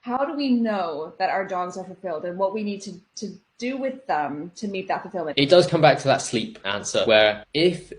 how do we know that our dogs are fulfilled and what we need to do with them to meet that fulfillment? It does come back to that sleep answer, where if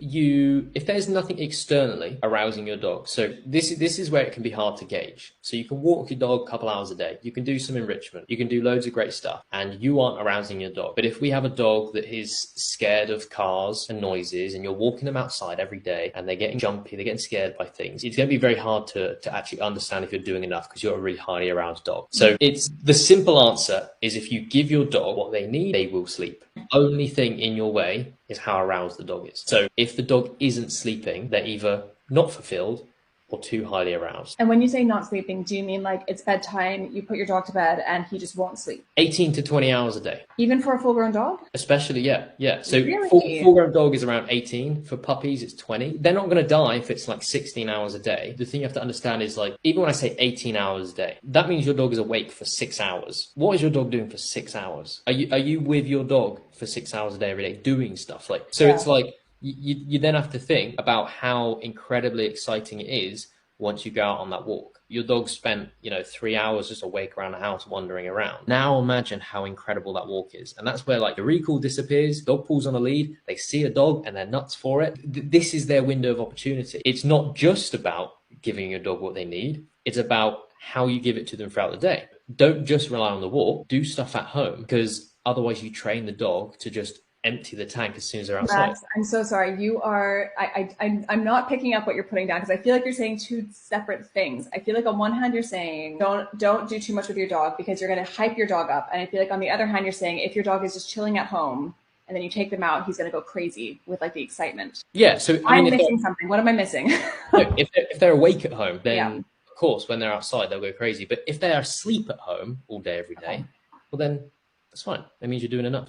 there's nothing externally arousing your dog, so this is where it can be hard to gauge. So you can walk your dog a couple hours a day, you can do some enrichment, you can do loads of great stuff, and you aren't arousing your dog. But if we have a dog that is scared of cars and noises, and you're walking them outside every day, and they're getting jumpy, they're getting scared by things, it's going to be very hard to actually understand if you're doing enough, because you're a really highly aroused dog. So it's the simple answer is, if you give your dog what they need, they will sleep. Only thing in your way is how aroused the dog is. So if the dog isn't sleeping, they're either not fulfilled or too highly aroused. And when you say not sleeping, do you mean like it's bedtime, you put your dog to bed and he just won't sleep? 18 to 20 hours a day. Even for a full-grown dog? Especially, yeah. So really? full-grown dog is around 18. For puppies, it's 20. They're not going to die if it's like 16 hours a day. The thing you have to understand is, like, even when I say 18 hours a day, that means your dog is awake for 6 hours. What is your dog doing for 6 hours? Are you with your dog for 6 hours a day every day doing stuff? Like, so it's like, you then have to think about how incredibly exciting it is once you go out on that walk. Your dog spent, 3 hours just awake around the house wandering around. Now imagine how incredible that walk is. And that's where, like, the recall disappears, dog pulls on a lead, they see a dog and they're nuts for it. This is their window of opportunity. It's not just about giving your dog what they need. It's about how you give it to them throughout the day. Don't just rely on the walk. Do stuff at home, because otherwise you train the dog to just empty the tank as soon as they're outside. Max, I'm so sorry. You are, I'm not picking up what you're putting down, because I feel like you're saying two separate things. I feel like on one hand you're saying don't do too much with your dog because you're going to hype your dog up. And I feel like on the other hand, you're saying if your dog is just chilling at home and then you take them out, he's going to go crazy with like the excitement. Yeah. So I'm missing something. What am I missing? if they're awake at home, then Yeah. of course, when they're outside, they'll go crazy. But if they're asleep at home all day, every day, well, then that's fine. That means you're doing enough.